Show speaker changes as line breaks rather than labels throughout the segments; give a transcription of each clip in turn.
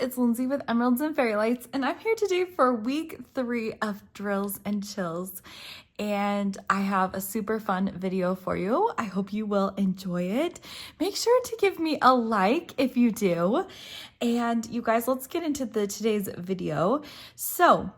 it's Lindsay with Emeralds and Fairy Lights, and I'm here today for week 3 of Drills and Chills. And I have a super fun video for you. I hope you will enjoy it. Make sure to give me a like if you do. And you guys, let's get into today's video. So,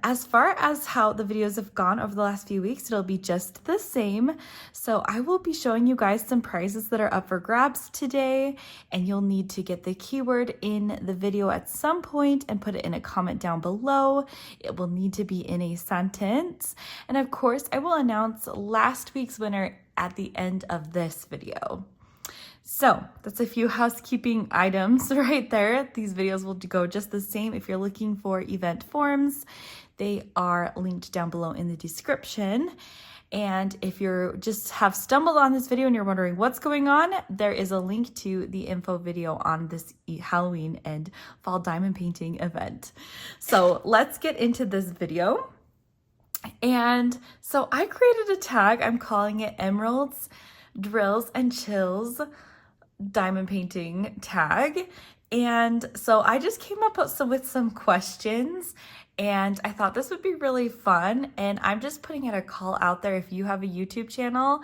as far as how the videos have gone over the last few weeks, it'll be just the same. So I will be showing you guys some prizes that are up for grabs today, and you'll need to get the keyword in the video at some point and put it in a comment down below. It will need to be in a sentence. And of course, I will announce last week's winner at the end of this video. So that's a few housekeeping items right there. These videos will go just the same. If you're looking for event forms, they are linked down below in the description. And if you're just have stumbled on this video and you're wondering what's going on, there is a link to the info video on this Halloween and fall diamond painting event. So let's get into this video. And so I created a tag. I'm calling it Emeralds, Drills, and Chills diamond painting tag. And so I just came up with some questions, and I thought this would be really fun. And I'm just putting out a call out there. If you have a YouTube channel,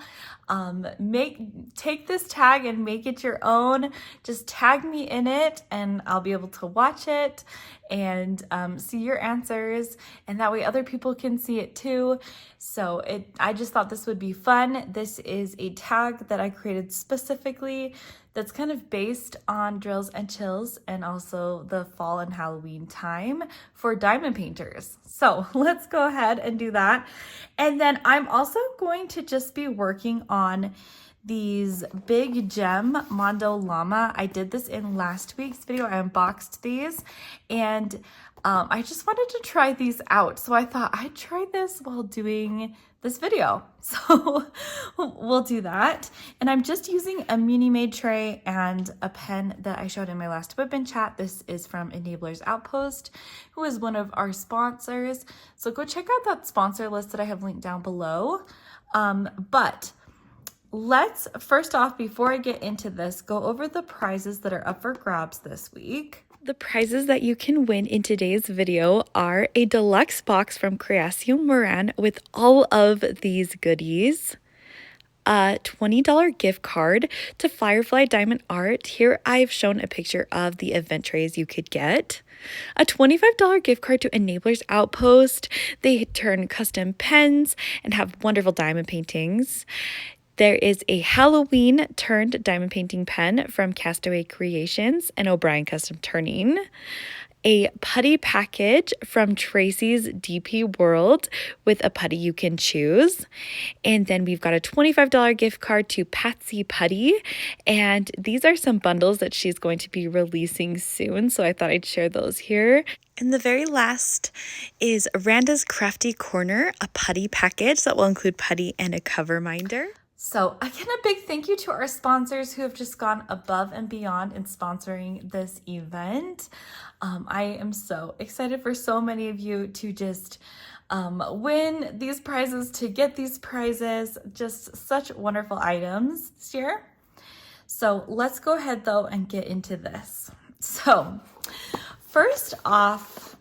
take this tag and make it your own. Just tag me in it and I'll be able to watch it and see your answers, and that way other people can see it too. So I just thought this would be fun. This is a tag that I created specifically that's kind of based on Drills and Chills and also the fall and Halloween time for diamond painters. So let's go ahead and do that. And then I'm also going to just be working on these Big Gem Mondo Llama. I did this in last week's video. I unboxed these, and I just wanted to try these out. So I thought I'd try this while doing this video. So we'll do that. And I'm just using a Mini Made tray and a pen that I showed in my last Whip chat. This is from Enablers Outpost, who is one of our sponsors. So go check out that sponsor list that I have linked down below. But let's first off, before I get into this, go over the prizes that are up for grabs this week. The prizes that you can win in today's video are a deluxe box from Creacio Moran with all of these goodies, a $20 gift card to Firefly Diamond Art. Here I've shown a picture of the event trays you could get. A $25 gift card to Enablers Outpost. They turn custom pens and have wonderful diamond paintings. There is a Halloween turned diamond painting pen from Castaway Creations and O'Brien Custom Turning. A putty package from Tracy's DP World with a putty you can choose. And then we've got a $25 gift card to Patsy Putty. And these are some bundles that she's going to be releasing soon, so I thought I'd share those here. And the very last is Randa's Crafty Corner, a putty package that will include putty and a cover minder. So again, a big thank you to our sponsors who have just gone above and beyond in sponsoring this event. I am so excited for so many of you to just win these prizes, to get these prizes, just such wonderful items this year. So let's go ahead though and get into this. So first off,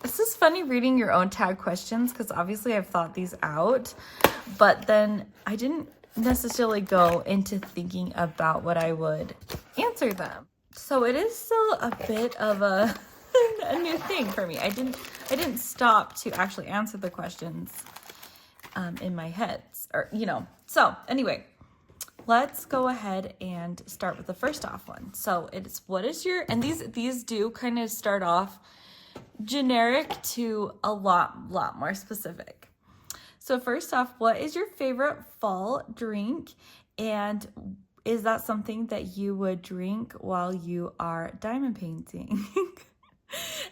this is funny reading your own tag questions because obviously I've thought these out, but then I didn't necessarily go into thinking about what I would answer them. So it is still a bit of a new thing for me. I didn't stop to actually answer the questions in my head, or So anyway, let's go ahead and start with the first off one. So it's what is your, and these do kind of start off generic to a lot more specific. So first off, what is your favorite fall drink, and is that something that you would drink while you are diamond painting?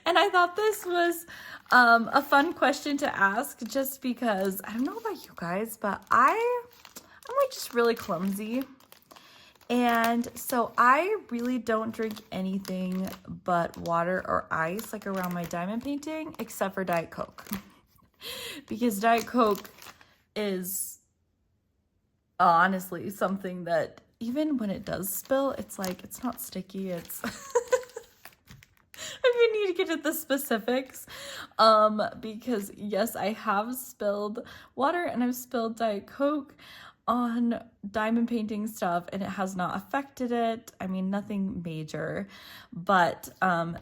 And I thought this was a fun question to ask, just because I don't know about you guys, but I'm like just really clumsy. And so I really don't drink anything but water or ice like around my diamond painting, except for Diet Coke. Because Diet Coke is honestly something that even when it does spill, it's like, it's not sticky, it's need to get to the specifics, because yes, I have spilled water and I've spilled Diet Coke on diamond painting stuff, and it has not affected it. I mean, nothing major, but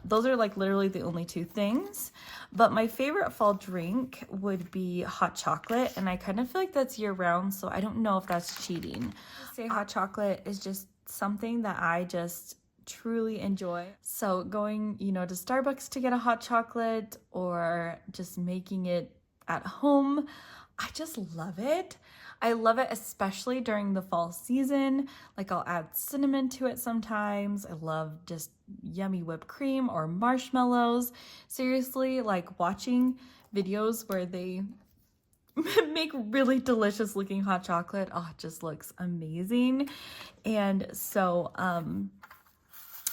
those are like literally the only two things. But my favorite fall drink would be hot chocolate, and I kind of feel like that's year round, so I don't know if that's cheating. Say hot chocolate is just something that I just truly enjoy. So going, to Starbucks to get a hot chocolate or just making it at home, I just love it. I love it, especially during the fall season. Like, I'll add cinnamon to it sometimes. I love just yummy whipped cream or marshmallows. Seriously, like watching videos where they make really delicious looking hot chocolate. Oh, it just looks amazing. And so,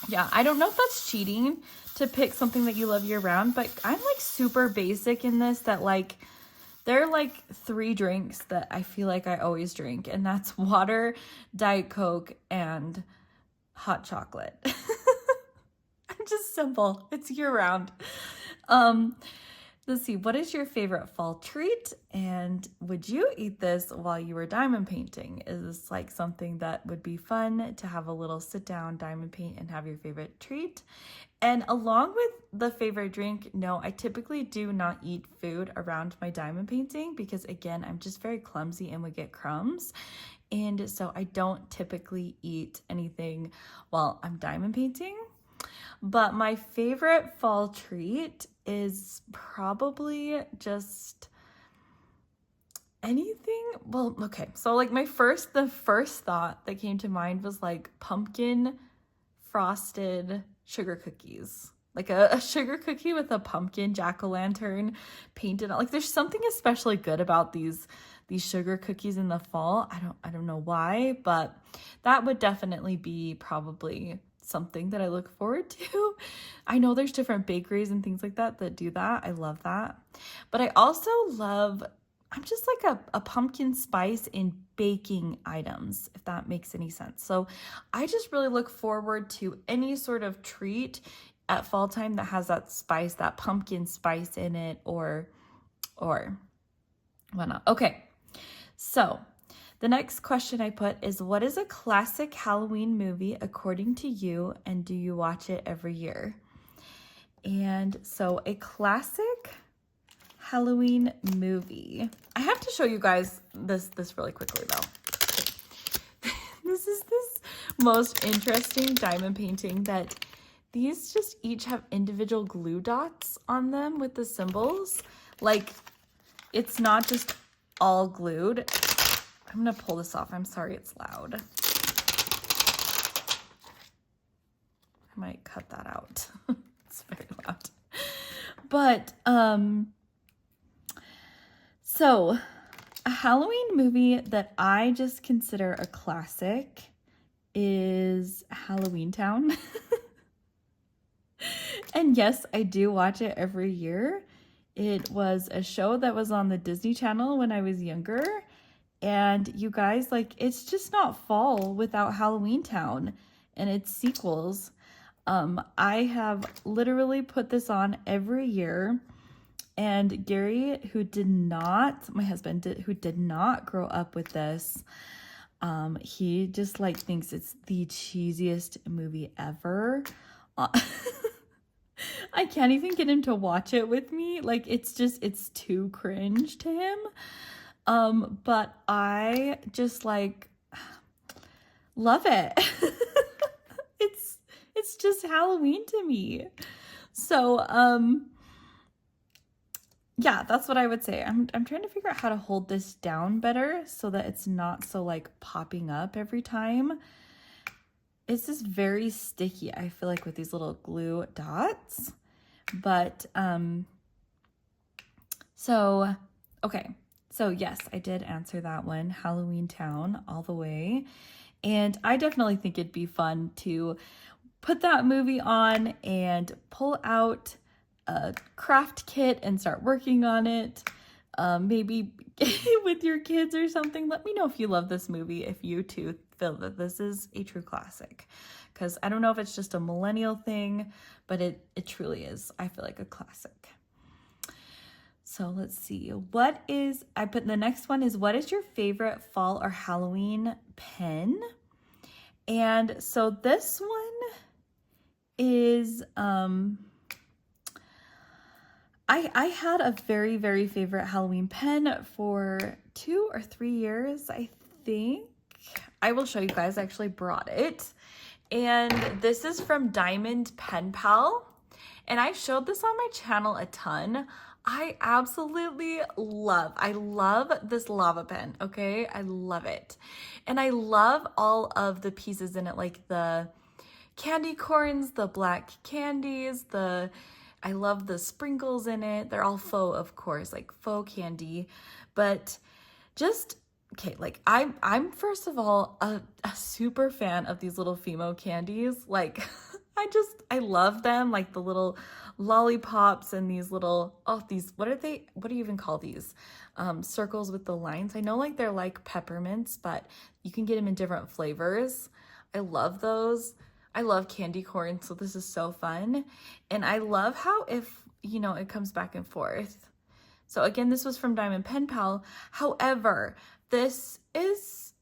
yeah, I don't know if that's cheating to pick something that you love year round, but I'm like super basic in this, that like, there are like 3 drinks that I feel like I always drink, and that's water, Diet Coke, and hot chocolate. I'm just simple. It's year round. Let's see, what is your favorite fall treat? And would you eat this while you were diamond painting? Is this like something that would be fun to have a little sit down diamond paint and have your favorite treat? And along with the favorite drink, no, I typically do not eat food around my diamond painting because, again, I'm just very clumsy and would get crumbs. And so I don't typically eat anything while I'm diamond painting. But my favorite fall treat is probably just anything. Well, okay. So like the first thought that came to mind was like pumpkin frosted sugar cookies. Like a sugar cookie with a pumpkin jack-o'-lantern painted on. Like, there's something especially good about these sugar cookies in the fall. I don't know why, but that would definitely be probably something that I look forward to. I know there's different bakeries and things like that do that. I love that. But I also love, I'm just like a pumpkin spice in baking items, if that makes any sense. So I just really look forward to any sort of treat at fall time that has that spice, that pumpkin spice in it, or whatnot. Okay, so the next question I put is, what is a classic Halloween movie according to you, and do you watch it every year? And so a classic Halloween movie. I have to show you guys this really quickly though. This is this most interesting diamond painting that these just each have individual glue dots on them with the symbols. Like, it's not just all glued. I'm gonna pull this off. I'm sorry it's loud. I might cut that out. It's very loud. But so a Halloween movie that I just consider a classic is Halloweentown. And yes, I do watch it every year. It was a show that was on the Disney Channel when I was younger. And you guys, like, it's just not fall without Halloweentown and its sequels. I have literally put this on every year. And Gary, my husband, who did not grow up with this, he just like thinks it's the cheesiest movie ever. I can't even get him to watch it with me. Like, it's too cringe to him. But I just like love it. It's just Halloween to me. So, yeah, that's what I would say. I'm trying to figure out how to hold this down better so that it's not so like popping up every time. It's just very sticky, I feel like, with these little glue dots. But, so, okay. So yes, I did answer that one, Halloweentown, all the way. And I definitely think it'd be fun to put that movie on and pull out a craft kit and start working on it. Maybe with your kids or something. Let me know if you love this movie, if you too feel that this is a true classic, because I don't know if it's just a millennial thing, but it truly is, I feel like, a classic. So let's see, the next one is, what is your favorite fall or Halloween pen? And so this one is, I had a very, very favorite Halloween pen for 2 or 3 years, I think. I will show you guys, I actually brought it. And this is from Diamond Pen Pal. And I showed this on my channel a ton. I absolutely love this lava pen, okay? I love it. And I love all of the pieces in it, like the candy corns, the black candies, I love the sprinkles in it. They're all faux, of course, like faux candy. But just, okay, like I'm first of all a super fan of these little Fimo candies. Like I love them, like the little lollipops and these little, what do you even call these? Circles with the lines. I know like they're like peppermints, but you can get them in different flavors. I love those. I love candy corn, so this is so fun. And I love how it comes back and forth. So again, this was from Diamond Pen Pal. However, this is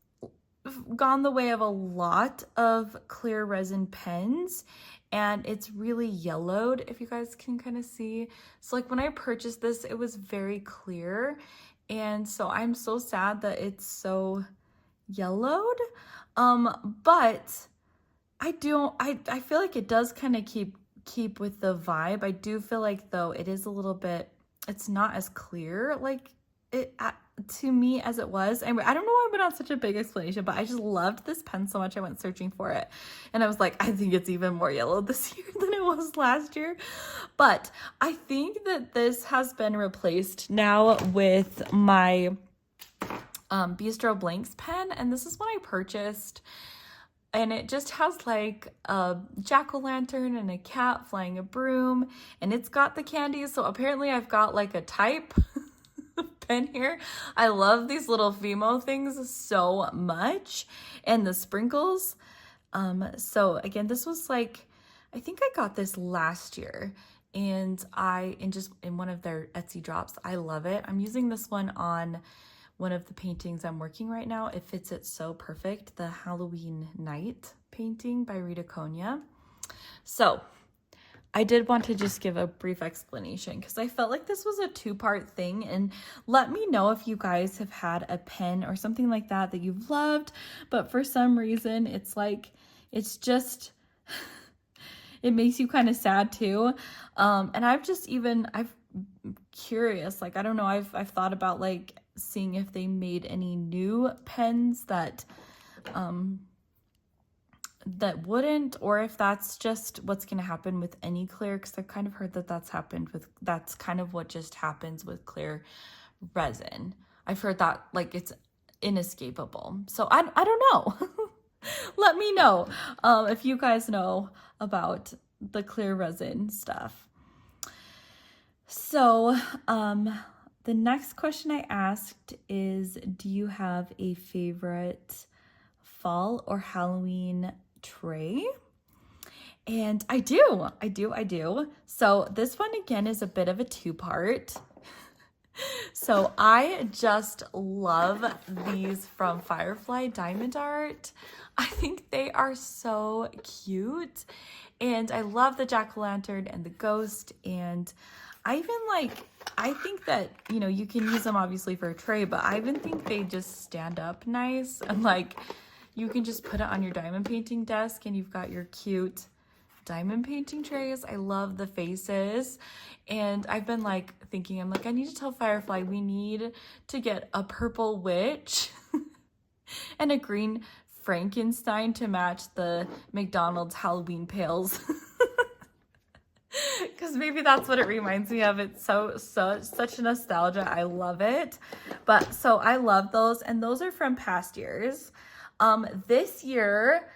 gone the way of a lot of clear resin pens, and it's really yellowed, if you guys can kind of see. So like when I purchased this, it was very clear, and so I'm so sad that it's so yellowed. But I feel like it does kind of keep with the vibe. I do feel like though it is a little bit, it's not as clear like it to me as it was. Anyway, I don't know why I went on such a big explanation, but I just loved this pen so much I went searching for it. And I was like, I think it's even more yellow this year than it was last year. But I think that this has been replaced now with my Bistro Blanks pen, and this is what I purchased. And it just has like a jack-o'-lantern and a cat flying a broom, and it's got the candies. So apparently I've got like a type pen here. I love these little Fimo things so much, and the sprinkles. So again, this was like, I think I got this last year, and just in one of their Etsy drops. I love it. I'm using this one on one of the paintings I'm working right now. It fits it so perfect, the Halloween Night painting by Rita Konya. So I did want to just give a brief explanation because I felt like this was a 2-part thing, and let me know if you guys have had a pen or something like that that you've loved, but for some reason it's like, it's just, it makes you kind of sad too. And I'm curious, like, I don't know, I've thought about like seeing if they made any new pens that wouldn't, or if that's just what's going to happen with any clear, because I've kind of heard that that's kind of what just happens with clear resin. I've heard that like it's inescapable. So I don't know. Let me know if you guys know about the clear resin stuff. So the next question I asked is, do you have a favorite fall or Halloween tray? And I do. So this one again is a bit of a 2-part. So I just love these from Firefly Diamond Art. I think they are so cute, and I love the jack-o'-lantern and the ghost, and I think that, you can use them obviously for a tray, but I even think they just stand up nice, and like you can just put it on your diamond painting desk and you've got your cute diamond painting trays. I love the faces, and I've been like thinking, I'm like, I need to tell Firefly we need to get a purple witch and a green Frankenstein to match the McDonald's Halloween pails. Because maybe that's what it reminds me of. It's such a nostalgia. I love it. But so I love those, and those are from past years. This year,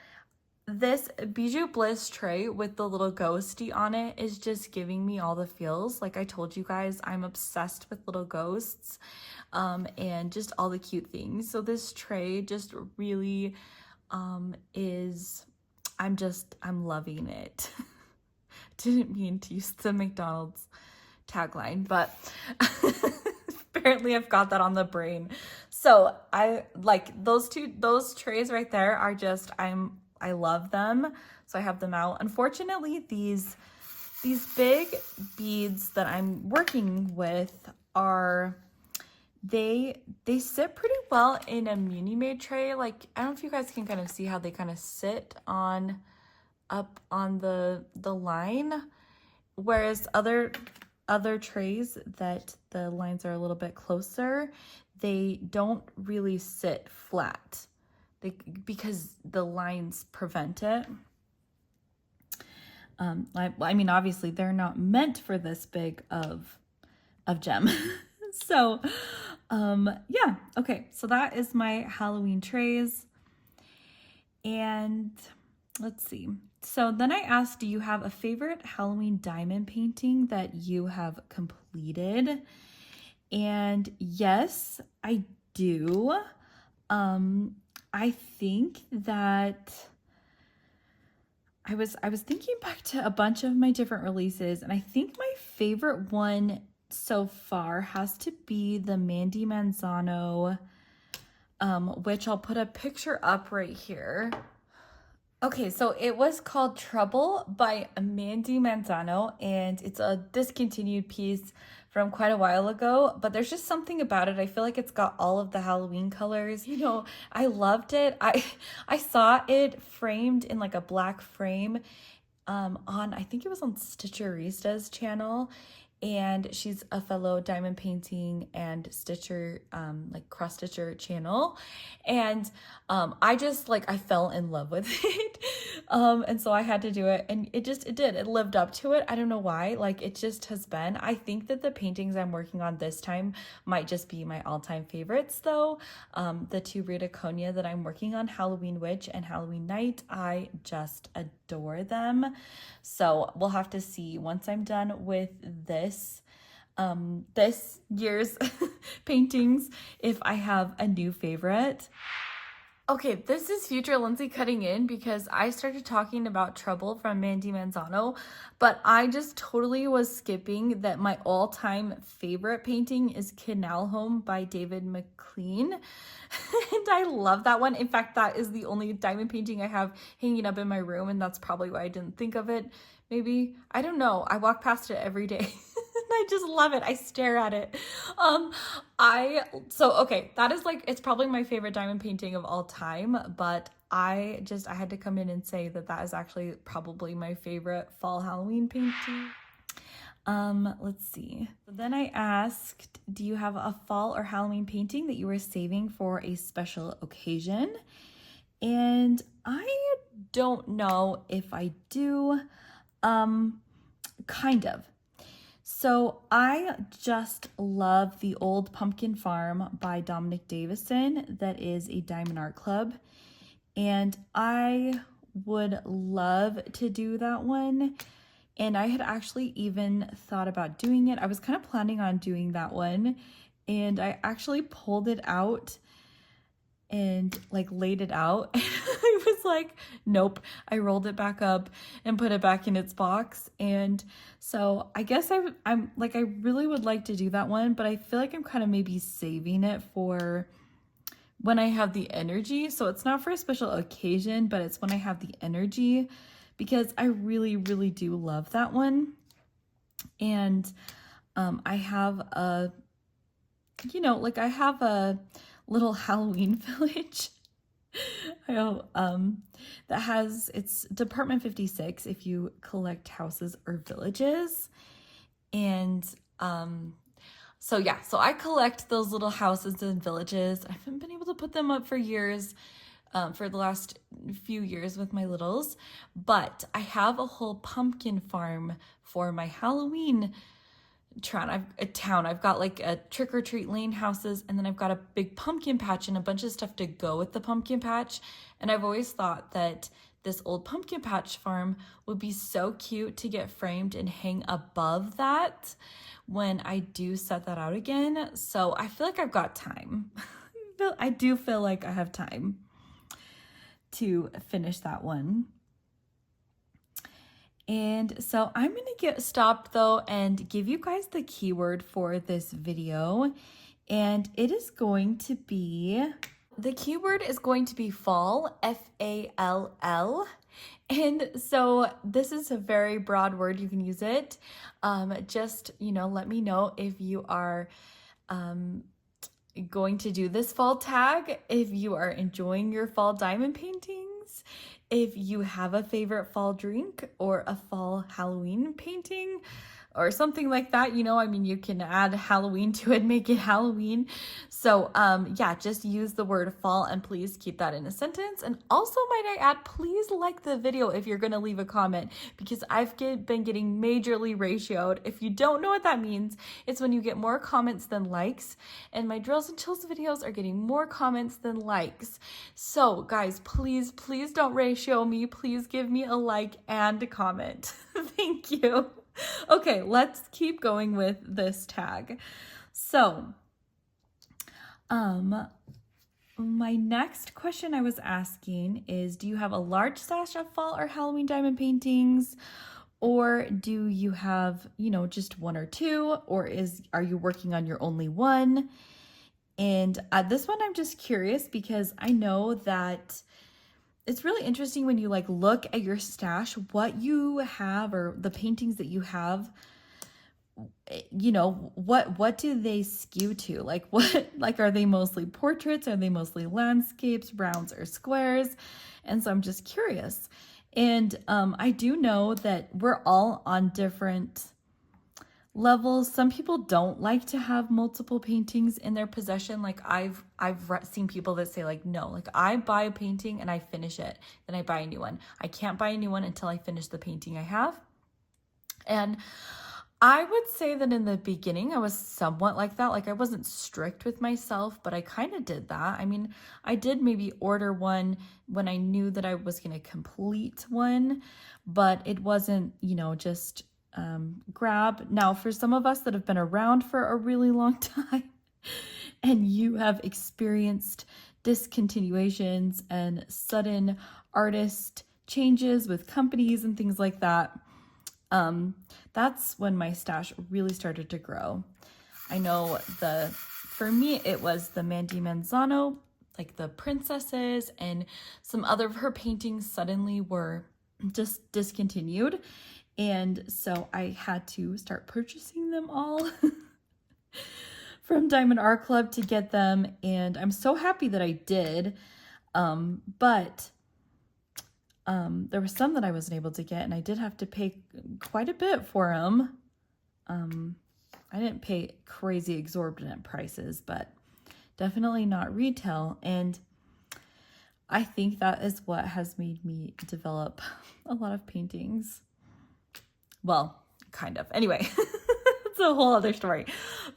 this Bijou Bliss tray with the little ghosty on it is just giving me all the feels. Like I told you guys, I'm obsessed with little ghosts and just all the cute things. So this tray just really is, I'm loving it. Didn't mean to use the McDonald's tagline, but apparently I've got that on the brain. So I like those trays right there are just, I love them. So I have them out. Unfortunately, these big beads that I'm working with are, they sit pretty well in a Muni-Made tray. Like, I don't know if you guys can kind of see how they kind of sit on up on the line, whereas other trays that the lines are a little bit closer, they don't really sit flat, because the lines prevent it. I mean, obviously they're not meant for this big of gem. So, yeah, okay. So that is my Halloween trays. And let's see. So then I asked, do you have a favorite Halloween diamond painting that you have completed? And yes, I do. I think that I was thinking back to a bunch of my different releases, and I think my favorite one so far has to be the Mandy Manzano, which I'll put a picture up right here. Okay, so it was called Trouble by Mandy Manzano, and it's a discontinued piece from quite a while ago, but there's just something about it. I feel like it's got all of the Halloween colors. You know, I loved it. I saw it framed in like a black frame on, I think it was on Stitcherista's channel, and she's a fellow diamond painting and stitcher, like cross stitcher channel. And I just like, I fell in love with it. And so I had to do it, and it lived up to it. I don't know why, like it just has been. I think that the paintings I'm working on this time might just be my all-time favorites though. The two Rita Konya that I'm working on, Halloween Witch and Halloween Night, I just adore them. So we'll have to see once I'm done with this year's paintings if I have a new favorite. Okay, this is future Lindsay cutting in because I started talking about Trouble from Mandy Manzano, but I just totally was skipping that my all-time favorite painting is Canal Home by David McLean. And I love that one. In fact, that is the only diamond painting I have hanging up in my room, and that's probably why I didn't think of it. Maybe, I don't know. I walk past it every day. I just love it. I stare at it. Okay, that is like, it's probably my favorite diamond painting of all time, but I had to come in and say that that is actually probably my favorite fall Halloween painting. Let's see. Then I asked, do you have a fall or Halloween painting that you were saving for a special occasion? And I don't know if I do. Kind of. So I just love The Old Pumpkin Farm by Dominic Davison. That is a Diamond Art Club. And I would love to do that one. And I had actually even thought about doing it. I was kind of planning on doing that one. And I actually pulled it out and like laid it out. I was like, nope. I rolled it back up and put it back in its box. And so I guess I'm like, I really would like to do that one, but I feel like I'm kind of maybe saving it for when I have the energy. So it's not for a special occasion, but it's when I have the energy, because I really, really do love that one. And I have a, I have a little Halloween village that has, it's Department 56 if you collect houses or villages. And so yeah, so I collect those little houses and villages. I haven't been able to put them up for years, for the last few years with my littles, but I have a whole pumpkin farm for my Halloween town. I've got like a trick-or-treat lane houses, and then I've got a big pumpkin patch and a bunch of stuff to go with the pumpkin patch. And I've always thought that this old pumpkin patch farm would be so cute to get framed and hang above that when I do set that out again. So I feel like I've got time. I do feel like I have time. to finish that one. And so I'm going to get stopped though and give you guys the keyword for this video. And it is going to be, the keyword is going to be fall, F-A-L-L. And so this is a very broad word. You can use it. Just, let me know if you are going to do this fall tag, if you are enjoying your fall diamond paintings, if you have a favorite fall drink or a fall Halloween painting or something like that. You can add Halloween to it, make it Halloween. So yeah, just use the word fall and please keep that in a sentence. And also, might I add, please like the video if you're gonna leave a comment, because I've been getting majorly ratioed. If you don't know what that means, it's when you get more comments than likes, and my Drills and Chills videos are getting more comments than likes. So guys, please don't ratio me. Please give me a like and a comment. Thank you. Okay, let's keep going with this tag. So, my next question I was asking is, do you have a large stash of fall or Halloween diamond paintings? Or do you have, just one or two? Or are you working on your only one? And this one, I'm just curious because I know that it's really interesting when you look at your stash, what you have or the paintings that you have, what do they skew to? Are they mostly portraits? Are they mostly landscapes, rounds or squares? And so I'm just curious. And I do know that we're all on different levels. Some people don't like to have multiple paintings in their possession. I've seen people that say no, I buy a painting and I finish it, then I buy a new one. I can't buy a new one until I finish the painting I have. And I would say that in the beginning I was somewhat like that. I wasn't strict with myself, but I kind of did that. I did maybe order one when I knew that I was going to complete one, but it wasn't, just grab. Now, for some of us that have been around for a really long time and you have experienced discontinuations and sudden artist changes with companies and things like that, that's when my stash really started to grow. I know for me, it was the Mandy Manzano, the princesses, and some other of her paintings suddenly were just discontinued. And so I had to start purchasing them all from Diamond Art Club to get them. And I'm so happy that I did. But there were some that I wasn't able to get, and I did have to pay quite a bit for them. I didn't pay crazy exorbitant prices, but definitely not retail. And I think that is what has made me develop a lot of paintings. Well, kind of. Anyway, it's a whole other story.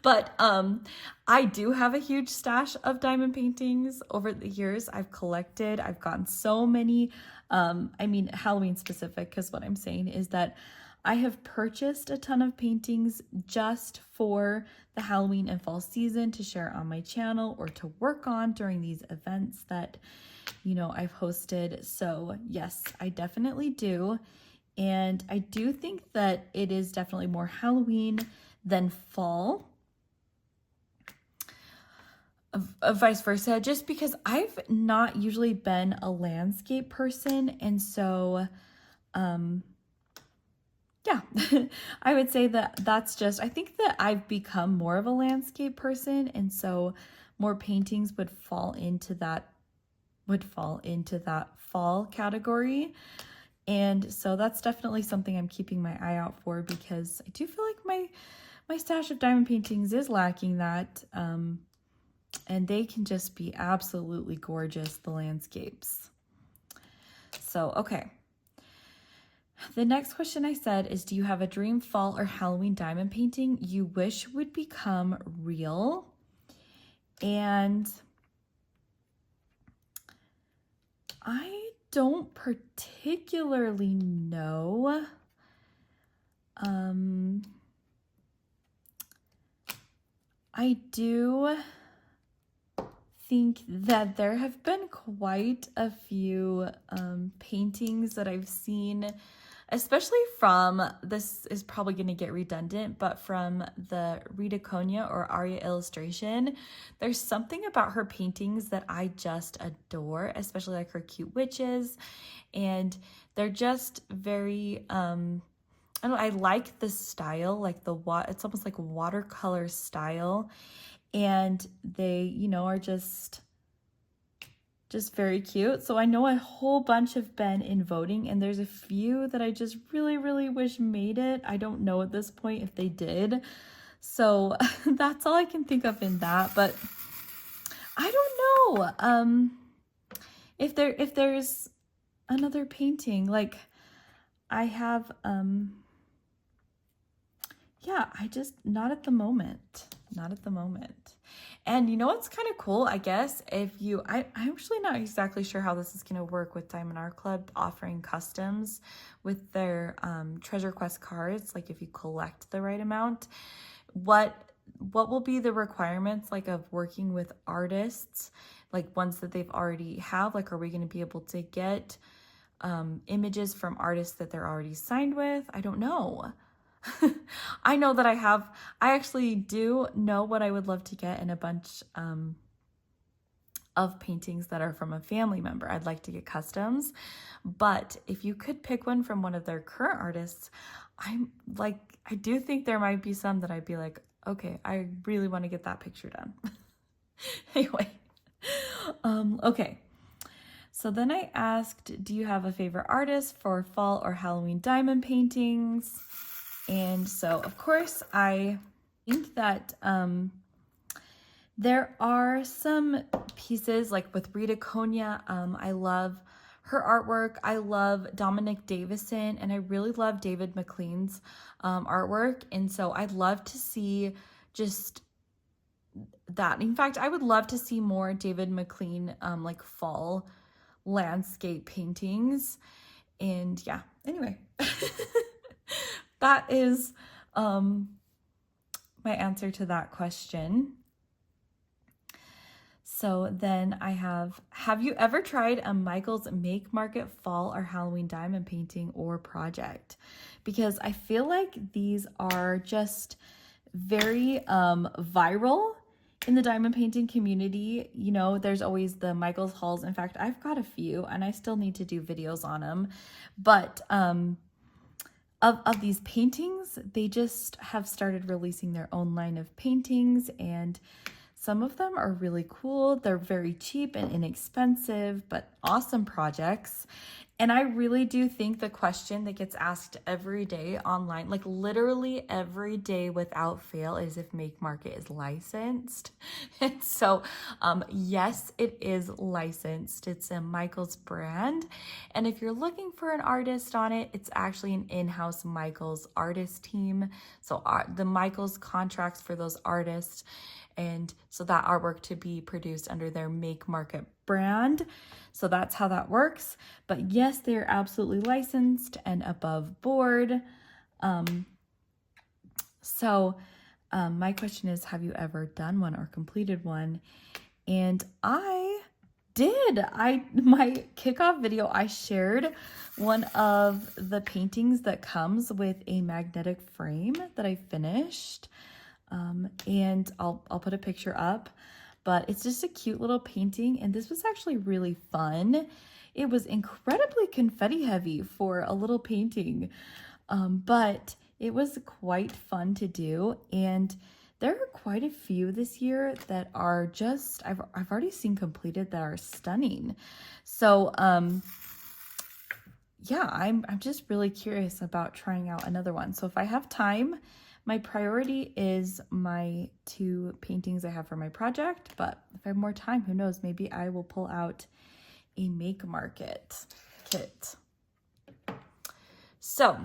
But I do have a huge stash of diamond paintings over the years. I've gotten so many, Halloween specific, because what I'm saying is that I have purchased a ton of paintings just for the Halloween and fall season to share on my channel or to work on during these events that, I've hosted. So yes, I definitely do. And I do think that it is definitely more Halloween than fall. Vice versa, just because I've not usually been a landscape person. And so, yeah, I would say that that's just, I think that I've become more of a landscape person. And so more paintings would fall into that fall category. And so that's definitely something I'm keeping my eye out for, because I do feel like my stash of diamond paintings is lacking that. And they can just be absolutely gorgeous, the landscapes. So, okay. The next question I said is, do you have a dream fall or Halloween diamond painting you wish would become real? And I don't particularly know. I do think that there have been quite a few paintings that I've seen, especially from, this is probably going to get redundant, but from the Rita Konya or Aria Illustration. There's something about her paintings that I just adore, especially like her cute witches. And they're just very, I don't know, I like the style, like it's almost like watercolor style. And they, you know, are just very cute. So I know a whole bunch have been in voting, and there's a few that I just really, really wish made it. I don't know at this point if they did. So that's all I can think of in that. But I don't know if there's another painting. Like I have, yeah, not at the moment. Not at the moment. And you know what's kind of cool, I guess, I'm actually not exactly sure how this is going to work with Diamond Art Club offering customs with their Treasure Quest cards, like if you collect the right amount. What will be the requirements like of working with artists, like ones that they've already have? Like, are we going to be able to get images from artists that they're already signed with? I don't know. I know that I actually do know what I would love to get in a bunch of paintings that are from a family member. I'd like to get customs, but if you could pick one from one of their current artists, I do think there might be some that I'd be like, okay, I really want to get that picture done. Anyway, okay. So then I asked, do you have a favorite artist for fall or Halloween diamond paintings? And so, of course, I think that there are some pieces, like with Rita Konya. I love her artwork. I love Dominic Davison, and I really love David McLean's artwork. And so I'd love to see just that. In fact, I would love to see more David McLean like fall landscape paintings. And yeah, anyway. That is my answer to that question. So then I have you ever tried a Michaels Make Market fall or Halloween diamond painting or project? Because I feel like these are just very viral in the diamond painting community. You know, there's always the Michaels hauls. In fact, I've got a few and I still need to do videos on them. But of these paintings, they just have started releasing their own line of paintings, and some of them are really cool. They're very cheap and inexpensive, but awesome projects. And I really do think the question that gets asked every day online, like literally every day without fail, is if Make Market is licensed. And so, yes, it is licensed. It's a Michaels brand. And if you're looking for an artist on it, it's actually an in-house Michaels artist team. So the Michaels contracts for those artists, and so that artwork to be produced under their Make Market brand. So that's how that works. But yes, they are absolutely licensed and above board. My question is, have you ever done one or completed one? And I did. My kickoff video, I shared one of the paintings that comes with a magnetic frame that I finished. And I'll put a picture up, but it's just a cute little painting. And this was actually really fun. It was incredibly confetti heavy for a little painting, but it was quite fun to do. And there are quite a few this year that are just, I've already seen completed that are stunning. So, yeah, I'm just really curious about trying out another one. So if I have time, my priority is my 2 paintings I have for my project, but if I have more time, who knows, maybe I will pull out a Make Market kit. So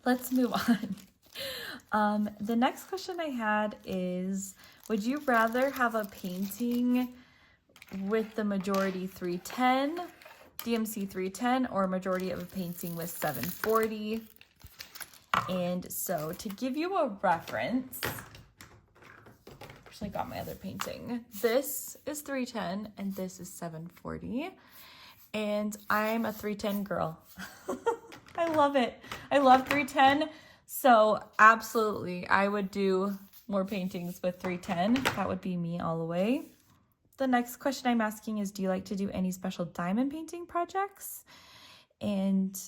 let's move on. The next question I had is, would you rather have a painting with the majority 310, DMC 310, or a majority of a painting with 740? And so to give you a reference, actually got my other painting. This is 310 and this is 740. And I'm a 310 girl. I love it. I love 310. So absolutely, I would do more paintings with 310. That would be me all the way. The next question I'm asking is, do you like to do any special diamond painting projects? And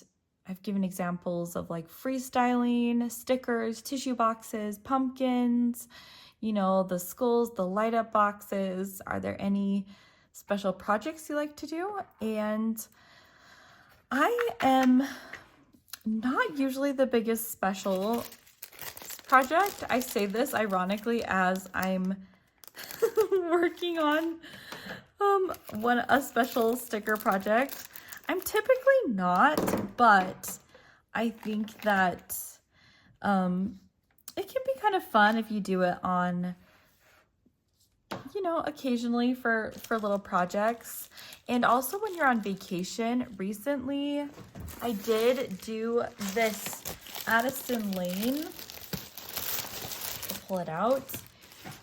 I've given examples of like freestyling, stickers, tissue boxes, pumpkins, you know, the skulls, the light up boxes. Are there any special projects you like to do? And I am not usually the biggest special project. I say this ironically as I'm working on a special sticker project. I'm typically not, but I think that it can be kind of fun if you do it on, you know, occasionally for little projects. And also when you're on vacation. Recently, I did do this Addison Lane. I'll pull it out.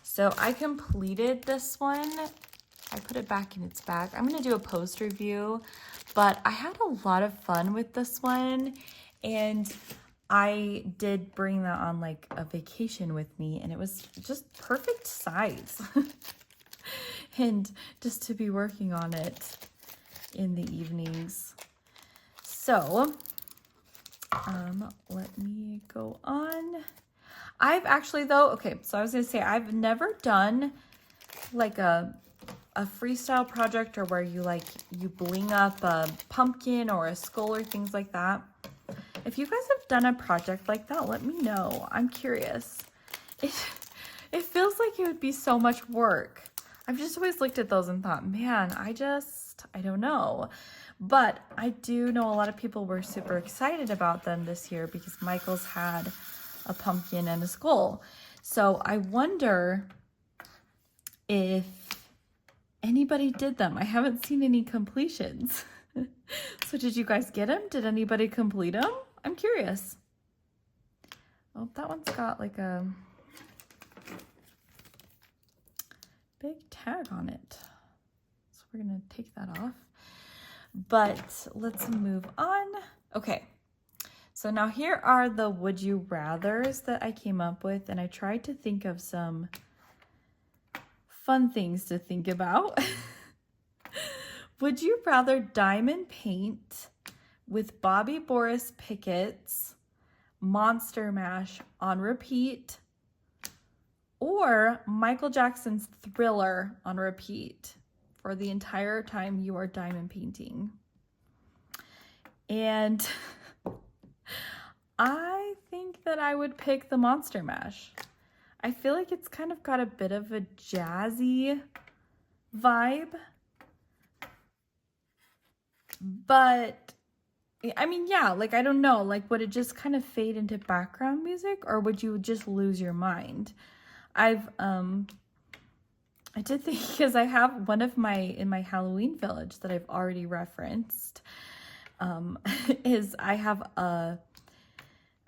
So I completed this one. I put it back in its bag. I'm going to do a post review, but I had a lot of fun with this one, and I did bring that on like a vacation with me, and it was just perfect size. And just to be working on it in the evenings. So, let me go on. I've actually though, okay, so I was gonna say, I've never done like a freestyle project or where you bling up a pumpkin or a skull or things like that. If you guys have done a project like that, let me know. I'm curious. It feels like it would be so much work. I've just always looked at those and thought, man, I don't know. But I do know a lot of people were super excited about them this year because Michael's had a pumpkin and a skull. So I wonder if anybody did them. I haven't seen any completions. So did you guys get them? Did anybody complete them? I'm curious. Oh, that one's got like a big tag on it. So we're gonna take that off. But let's move on. Okay. So now here are the would you rathers that I came up with, and I tried to think of some fun things to think about. Would you rather diamond paint with Bobby Boris Pickett's Monster Mash on repeat, or Michael Jackson's Thriller on repeat for the entire time you are diamond painting? And I think that I would pick the Monster Mash. I feel like it's kind of got a bit of a jazzy vibe. But, I mean, yeah, like, I don't know. Like, would it just kind of fade into background music, or would you just lose your mind? I did think, because I have one of in my Halloween village that I've already referenced, is I have a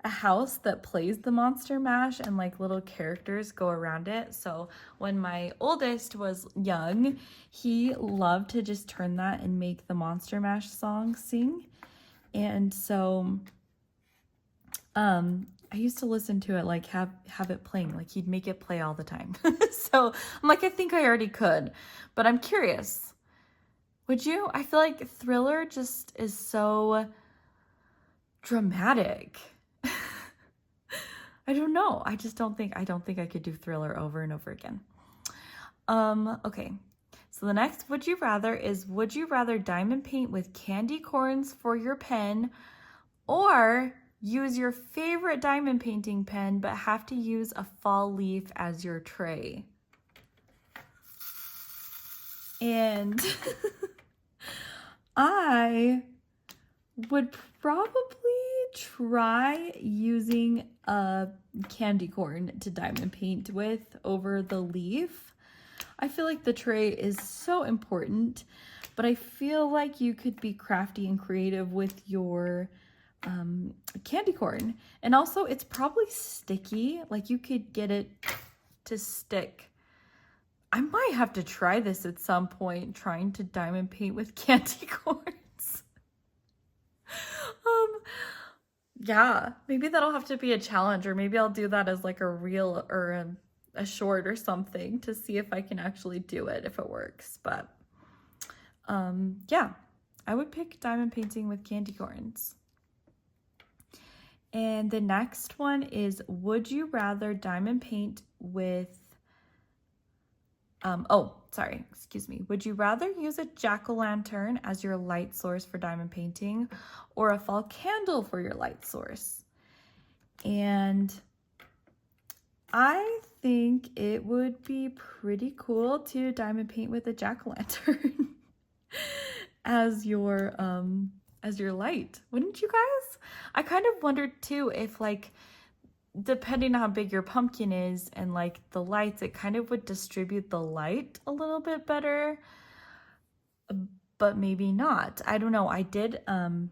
house that plays the Monster Mash, and like little characters go around it. So when my oldest was young, he loved to just turn that and make the Monster Mash song sing. And so I used to listen to it, like have it playing, like he'd make it play all the time. So I'm like, I think I already could, but I'm curious. Would you? I feel like Thriller just is so dramatic. I don't know. I don't think I could do Thriller over and over again. Okay. So the next would you rather is, would you rather diamond paint with candy corns for your pen, or use your favorite diamond painting pen but have to use a fall leaf as your tray? And I would probably try using a candy corn to diamond paint with over the leaf. I feel like the tray is so important, but I feel like you could be crafty and creative with your candy corn. And also it's probably sticky. Like you could get it to stick I might have to try this at some point, trying to diamond paint with candy corns. Yeah, maybe that'll have to be a challenge, or maybe I'll do that as like a reel or a short or something to see if I can actually do it, if it works. But yeah, I would pick diamond painting with candy corns. And the next one is, would you rather diamond paint with, would you rather use a jack-o'-lantern as your light source for diamond painting or a fall candle for your light source? And I think it would be pretty cool to diamond paint with a jack-o'-lantern as your light. Wouldn't you guys? I kind of wondered too if, like, depending on how big your pumpkin is and like the lights, it kind of would distribute the light a little bit better, but maybe not. I don't know. I did, in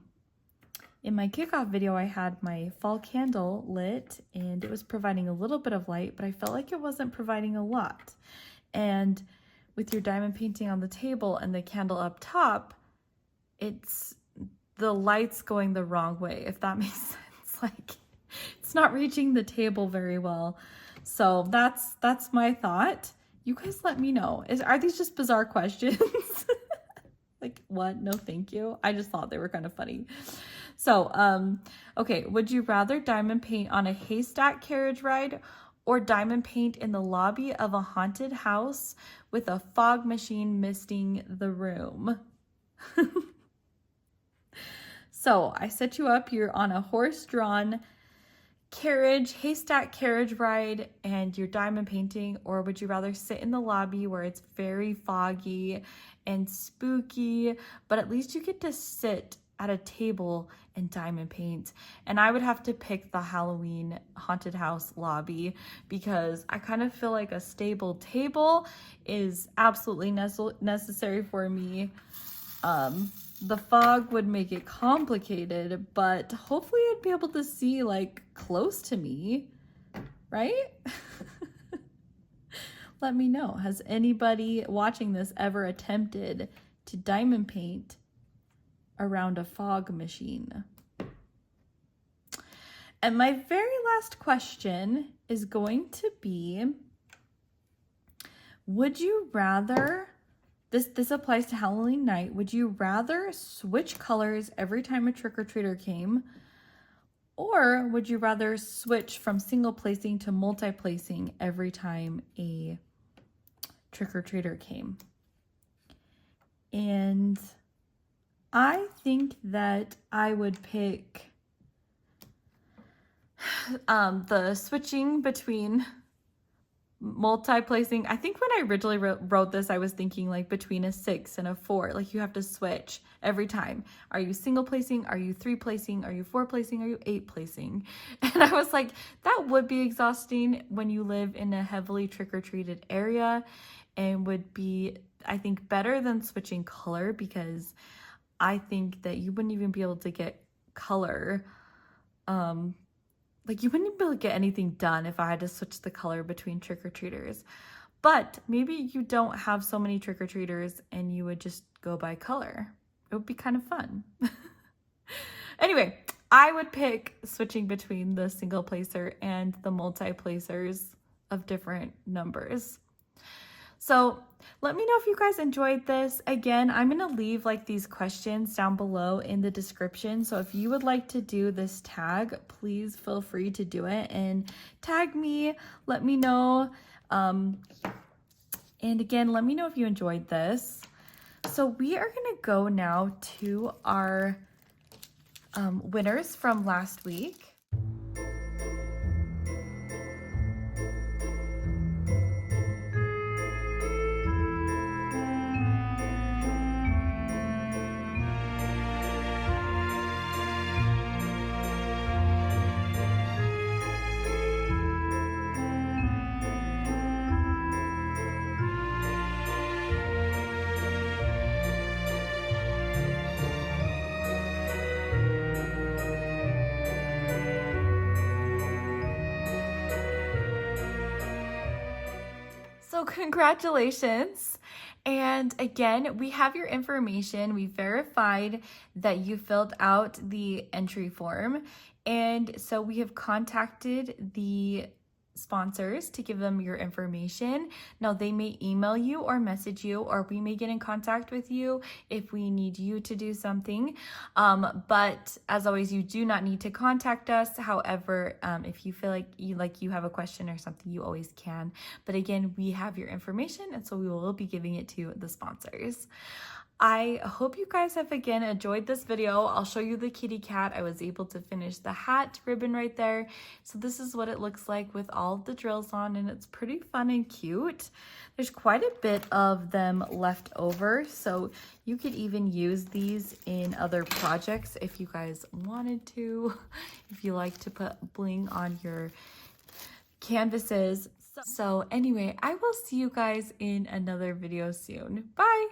my kickoff video, I had my fall candle lit and it was providing a little bit of light, but I felt like it wasn't providing a lot. And with your diamond painting on the table and the candle up top, it's the light's going the wrong way, if that makes sense. Like, it's not reaching the table very well. So that's my thought. You guys let me know. Are these just bizarre questions? Like, what? No, thank you. I just thought they were kind of funny. So, okay. Would you rather diamond paint on a haystack carriage ride or diamond paint in the lobby of a haunted house with a fog machine misting the room? So I set you up. You're on a horse-drawn haystack carriage ride, and you're diamond painting. Or would you rather sit in the lobby where it's very foggy and spooky, but at least you get to sit at a table and diamond paint? And I would have to pick the Halloween haunted house lobby because I kind of feel like a stable table is absolutely necessary for me. The fog would make it complicated, but hopefully I'd be able to see like close to me, right? Let me know. Has anybody watching this ever attempted to diamond paint around a fog machine? And my very last question is going to be, would you rather, this applies to Halloween night, would you rather switch colors every time a trick-or-treater came, or would you rather switch from single placing to multi-placing every time a trick-or-treater came? And I think that I would pick the switching between multi-placing. I think when I originally wrote this, I was thinking like between a 6 and a 4. Like you have to switch every time. Are you single placing? Are you 3 placing? Are you 4 placing? Are you 8 placing? And I was like, that would be exhausting when you live in a heavily trick-or-treated area, and would be, I think, better than switching color, because I think that you wouldn't even be able to get color. Like you wouldn't be able to get anything done if I had to switch the color between trick-or-treaters. But maybe you don't have so many trick-or-treaters and you would just go by color. It would be kind of fun. Anyway, I would pick switching between the single placer and the multi-placers of different numbers. So let me know if you guys enjoyed this. Again, I'm going to leave like these questions down below in the description. So if you would like to do this tag, please feel free to do it and tag me. Let me know. And again, let me know if you enjoyed this. So we are going to go now to our winners from last week. So congratulations. And again, we have your information. We verified that you filled out the entry form. And so we have contacted the sponsors to give them your information. Now they may email you or message you, or we may get in contact with you if we need you to do something. But as always, you do not need to contact us. However, if you feel like you have a question or something, you always can. But again, we have your information, and so we will be giving it to the sponsors. I hope you guys have again enjoyed this video. I'll show you the kitty cat. I was able to finish the hat ribbon right there. So this is what it looks like with all the drills on, and it's pretty fun and cute. There's quite a bit of them left over, so you could even use these in other projects if you guys wanted to, if you like to put bling on your canvases. So anyway, I will see you guys in another video soon. Bye!